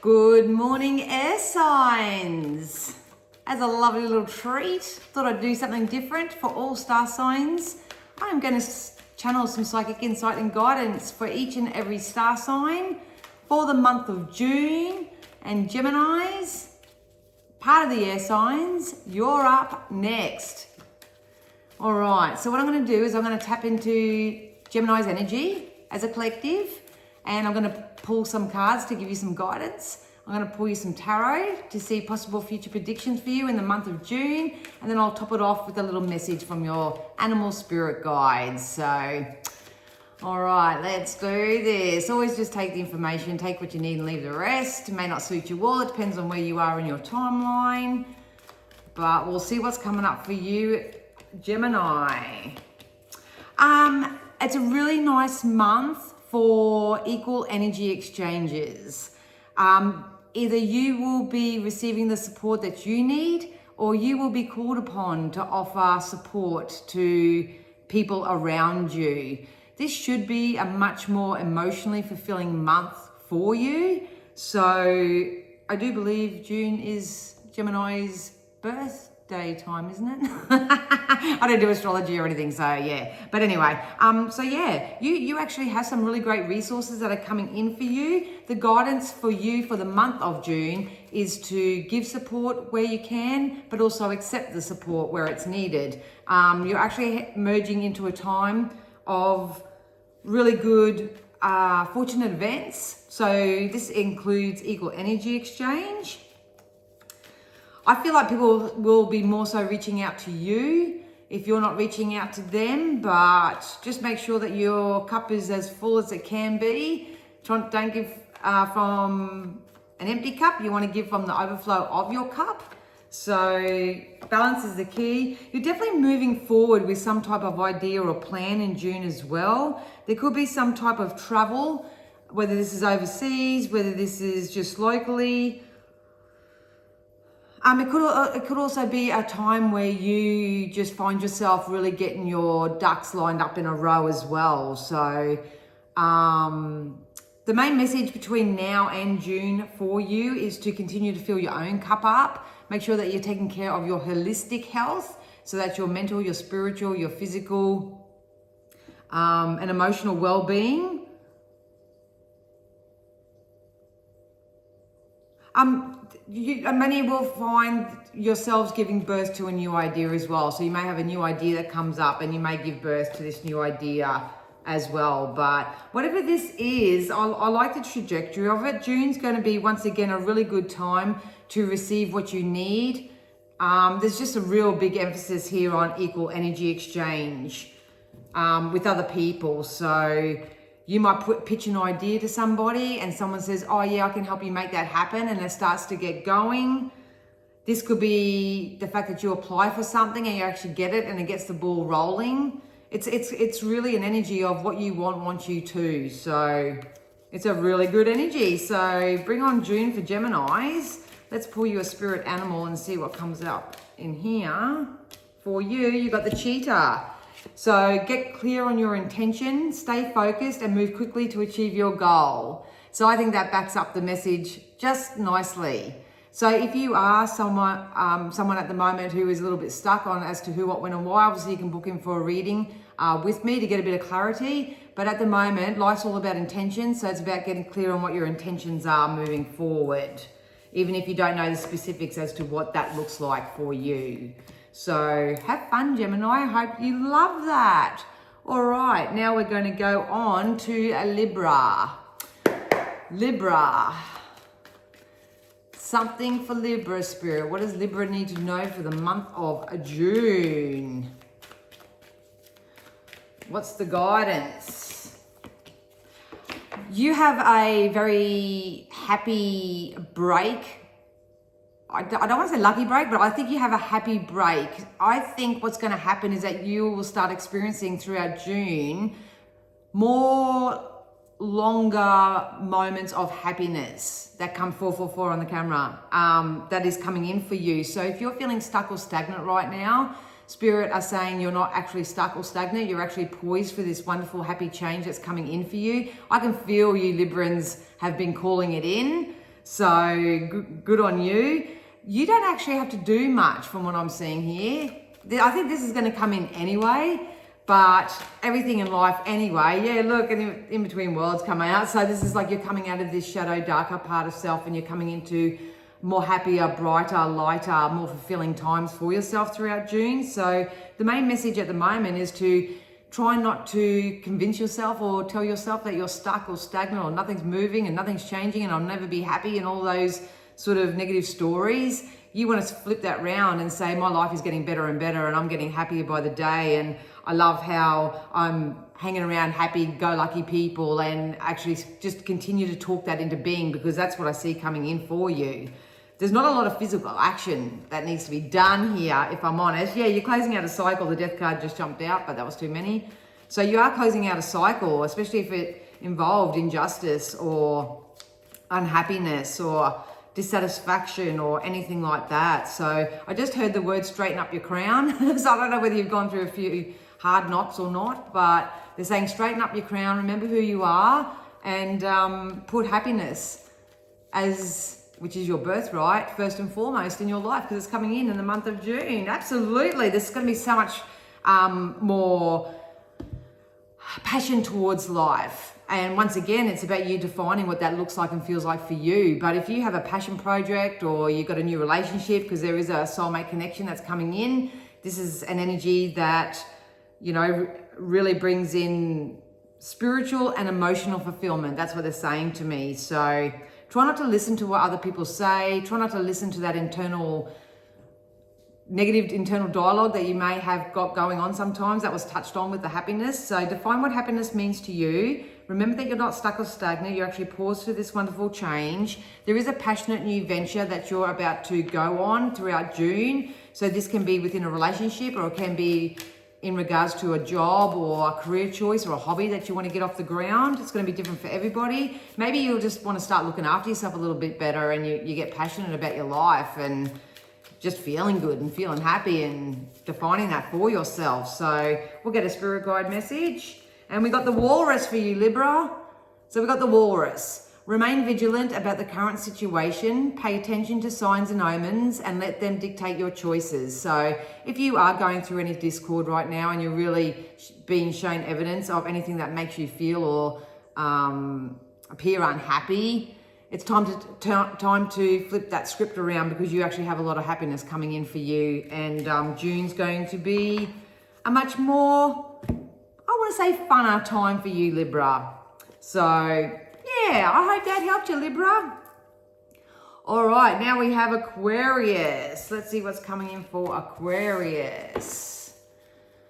Good morning, air signs. As a lovely little treat, thought I'd do something different for all star signs. I'm going to channel some psychic insight and guidance for each and every star sign for the month of June. And Geminis, part of the air signs, you're up next. All right, so what I'm going to do is I'm going to tap into Gemini's energy as a collective, and I'm going to pull some cards to give you some guidance. I'm going to pull you some tarot to see possible future predictions for you in the month of June, and then I'll top it off with a little message from your animal spirit guides. So, all right, let's do this. Always just take the information, take what you need and leave the rest. It may not suit you all, it depends on where you are in your timeline, but we'll see what's coming up for you, Gemini. It's a really nice month for equal energy exchanges. Either you will be receiving the support that you need, or you will be called upon to offer support to people around you. This should be a much more emotionally fulfilling month for you. So I do believe June is Gemini's birthday time, isn't it? I don't do astrology or anything, so yeah. But anyway, so yeah, you actually have some really great resources that are coming in for you. The guidance for you for the month of June is to give support where you can, but also accept the support where it's needed. You're actually merging into a time of really good fortunate events. So this includes equal energy exchange. I feel like people will be more so reaching out to you if you're not reaching out to them, but just make sure that your cup is as full as it can be. Don't give from an empty cup. You want to give from the overflow of your cup. So balance is the key. You're definitely moving forward with some type of idea or plan in June as well. There could be some type of travel, whether this is overseas, whether this is just locally. It could also be a time where you just find yourself really getting your ducks lined up in a row as well. So the main message between now and June for you is to continue to fill your own cup up. Make sure that you're taking care of your holistic health, so that's your mental, your spiritual, your physical, and emotional well-being. Many will find yourselves giving birth to a new idea as well. So you may have a new idea that comes up and you may give birth to this new idea as well. But whatever this is, I like the trajectory of it. June's going to be, once again, a really good time to receive what you need. There's just a real big emphasis here on equal energy exchange with other people. So you might pitch an idea to somebody and someone says, oh yeah, I can help you make that happen. And it starts to get going. This could be the fact that you apply for something and you actually get it and it gets the ball rolling. It's really an energy of what you want you to. So it's a really good energy. So bring on June for Geminis. Let's pull you a spirit animal and see what comes up in here. For you, you got the cheetah. So get clear on your intention, stay focused and move quickly to achieve your goal. So I think that backs up the message just nicely. So if you are someone at the moment who is a little bit stuck on as to who, what, when and why, obviously you can book in for a reading with me to get a bit of clarity. But at the moment, life's all about intention. So it's about getting clear on what your intentions are moving forward, even if you don't know the specifics as to what that looks like for you. So have fun, Gemini. I hope you love that. All right, now we're going to go on to a Libra. Libra. Something for Libra spirit. What does Libra need to know for the month of June? What's the guidance? You have a very happy break. I don't want to say lucky break, but I think you have a happy break. I think what's going to happen is that you will start experiencing throughout June more longer moments of happiness that come 444 on the camera that is coming in for you. So if you're feeling stuck or stagnant right now, Spirit are saying you're not actually stuck or stagnant. You're actually poised for this wonderful, happy change that's coming in for you. I can feel you Librans have been calling it in. So good on you. You don't actually have to do much from what I'm seeing here. I think this is going to come in anyway, but everything in life anyway. Yeah, look, and in between worlds come out. So this is like you're coming out of this shadow, darker part of self, and you're coming into more happier, brighter, lighter, more fulfilling times for yourself throughout June. So the main message at the moment is to try not to convince yourself or tell yourself that you're stuck or stagnant or nothing's moving and nothing's changing and I'll never be happy and all those sort of negative stories. You want to flip that round and say, my life is getting better and better and I'm getting happier by the day. And I love how I'm hanging around happy-go-lucky people and actually just continue to talk that into being, because that's what I see coming in for you. There's not a lot of physical action that needs to be done here, if I'm honest. Yeah, you're closing out a cycle. The death card just jumped out, but that was too many. So you are closing out a cycle, especially if it involved injustice or unhappiness or dissatisfaction or anything like that. So I just heard the word straighten up your crown. So I don't know whether you've gone through a few hard knocks or not, but they're saying straighten up your crown, remember who you are, and put happiness which is your birthright, first and foremost in your life, because it's coming in the month of June. Absolutely. There's going to be so much more passion towards life. And once again, it's about you defining what that looks like and feels like for you. But if you have a passion project or you've got a new relationship, because there is a soulmate connection that's coming in, this is an energy that, you know, really brings in spiritual and emotional fulfillment. That's what they're saying to me. So try not to listen to what other people say. Try not to listen to that negative internal dialogue that you may have got going on sometimes. That was touched on with the happiness. So define what happiness means to you. Remember that you're not stuck or stagnant. You're actually paused for this wonderful change. There is a passionate new venture that you're about to go on throughout June. So this can be within a relationship, or it can be in regards to a job or a career choice or a hobby that you want to get off the ground. It's going to be different for everybody. Maybe you'll just want to start looking after yourself a little bit better, and you get passionate about your life and just feeling good and feeling happy and defining that for yourself. So we'll get a spirit guide message. And we got the walrus for you, Libra. So we got the walrus. Remain vigilant about the current situation. Pay attention to signs and omens and let them dictate your choices. So if you are going through any discord right now and you're really being shown evidence of anything that makes you feel or appear unhappy, it's time to flip that script around, because you actually have a lot of happiness coming in for you. And June's going to be a much more, I want to say, funner time for you, Libra. So yeah, I hope that helped you, Libra. All right, now we have Aquarius. Let's see what's coming in for Aquarius.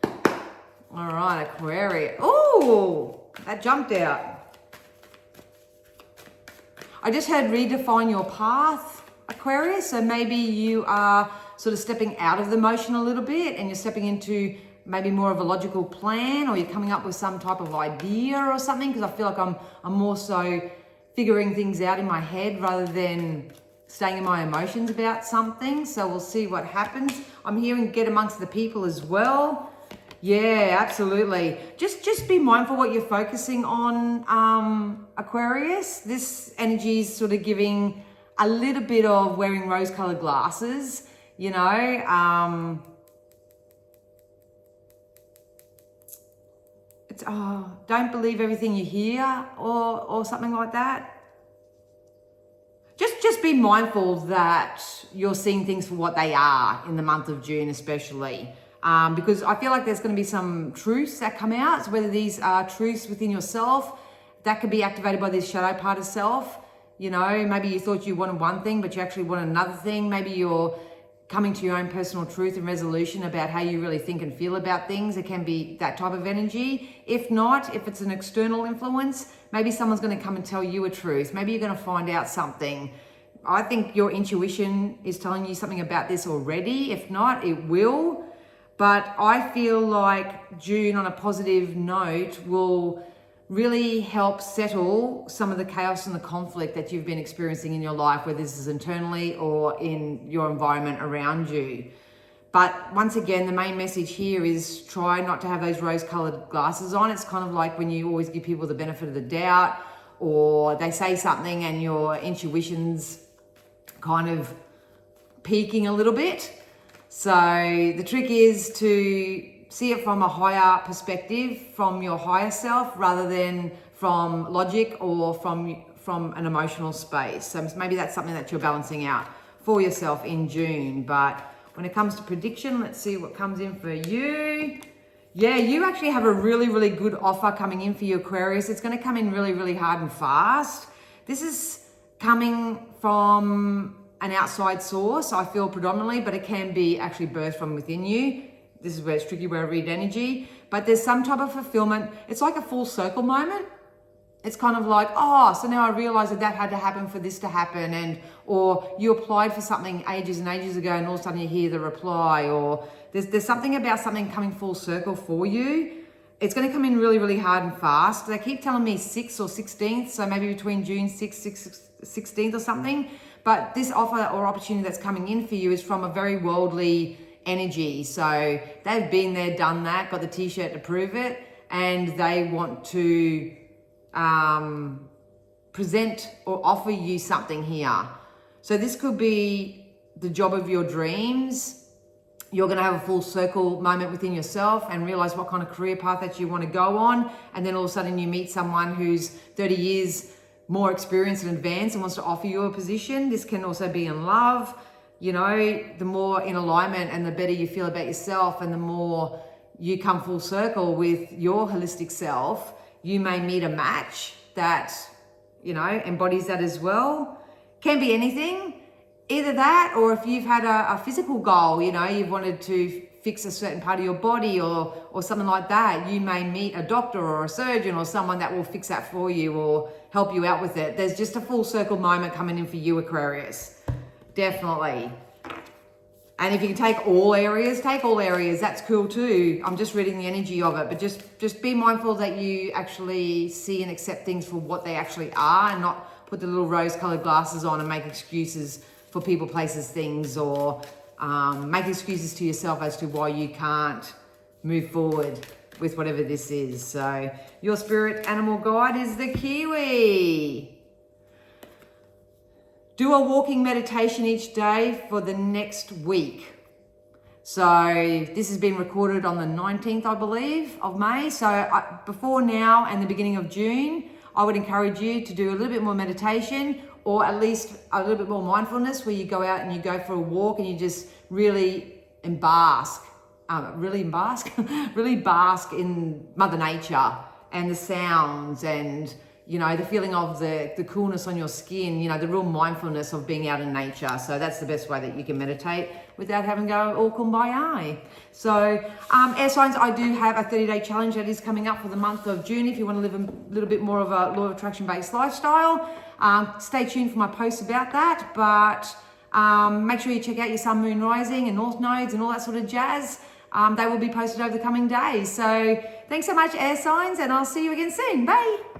All right, Aquarius. Oh, that jumped out. I just heard redefine your path, Aquarius. So maybe you are sort of stepping out of the motion a little bit and you're stepping into maybe more of a logical plan, or you're coming up with some type of idea or something, because I feel like I'm more so figuring things out in my head rather than staying in my emotions about something. So we'll see what happens. I'm hearing get amongst the people as well. Yeah, absolutely. Just be mindful what you're focusing on, Aquarius. This energy is sort of giving a little bit of wearing rose-colored glasses, you know. It's don't believe everything you hear or something like that. Just be mindful that you're seeing things for what they are in the month of June, especially. Because I feel like there's going to be some truths that come out. So whether these are truths within yourself, that could be activated by this shadow part of self. You know, maybe you thought you wanted one thing, but you actually want another thing. Maybe you're coming to your own personal truth and resolution about how you really think and feel about things. It can be that type of energy. If not, if it's an external influence, maybe someone's going to come and tell you a truth. Maybe you're going to find out something. I think your intuition is telling you something about this already. If not, it will. But I feel like June, on a positive note, will really help settle some of the chaos and the conflict that you've been experiencing in your life, whether this is internally or in your environment around you. But once again, the main message here is try not to have those rose-colored glasses on. It's kind of like when you always give people the benefit of the doubt, or they say something and your intuition's kind of peaking a little bit. So the trick is to see it from a higher perspective, from your higher self, rather than from logic or from an emotional space. So maybe that's something that you're balancing out for yourself in June. But when it comes to prediction, let's see what comes in for you. Yeah, you actually have a really, really good offer coming in for you, Aquarius. It's going to come in really, really hard and fast. This is coming from an outside source, I feel predominantly, but it can be actually birthed from within you. This is where it's tricky, where I read energy. But there's some type of fulfillment. It's like a full circle moment. It's kind of like, oh, so now I realize that had to happen for this to happen. Or you applied for something ages and ages ago and all of a sudden you hear the reply. Or there's something about something coming full circle for you. It's going to come in really, really hard and fast. They keep telling me 6th or 16th. So maybe between June 6th, 16th or something. But this offer or opportunity that's coming in for you is from a very worldly energy. So they've been there, done that, got the t-shirt to prove it. And they want to present or offer you something here. So this could be the job of your dreams. You're going to have a full circle moment within yourself and realize what kind of career path that you want to go on. And then all of a sudden you meet someone who's 30 years more experienced and advanced and wants to offer you a position. This can also be in love. You know, the more in alignment and the better you feel about yourself and the more you come full circle with your holistic self, you may meet a match that, you know, embodies that as well. Can be anything, either that, or if you've had a physical goal, you know, you've wanted to fix a certain part of your body or something like that, you may meet a doctor or a surgeon or someone that will fix that for you or help you out with it. There's just a full circle moment coming in for you, Aquarius. Definitely. And if you can take all areas, that's cool too. I'm just reading the energy of it, but just be mindful that you actually see and accept things for what they actually are and not put the little rose-colored glasses on and make excuses for people, places, things, or make excuses to yourself as to why you can't move forward with whatever this is. So your spirit animal guide is the kiwi. Do a walking meditation each day for the next week. So this has been recorded on the 19th, I believe, of May. So before now and the beginning of June, I would encourage you to do a little bit more meditation or at least a little bit more mindfulness where you go out and you go for a walk and you just really bask in Mother Nature and the sounds and, you know, the feeling of the coolness on your skin, you know, the real mindfulness of being out in nature. So that's the best way that you can meditate without having to go all kumbaya. So air signs, I do have a 30-day challenge that is coming up for the month of June if you want to live a little bit more of a law of attraction based lifestyle. Stay tuned for my posts about that, but make sure you check out your sun, moon, rising and north nodes and all that sort of jazz. They will be posted over the coming days. So thanks so much, air signs, and I'll see you again soon. Bye.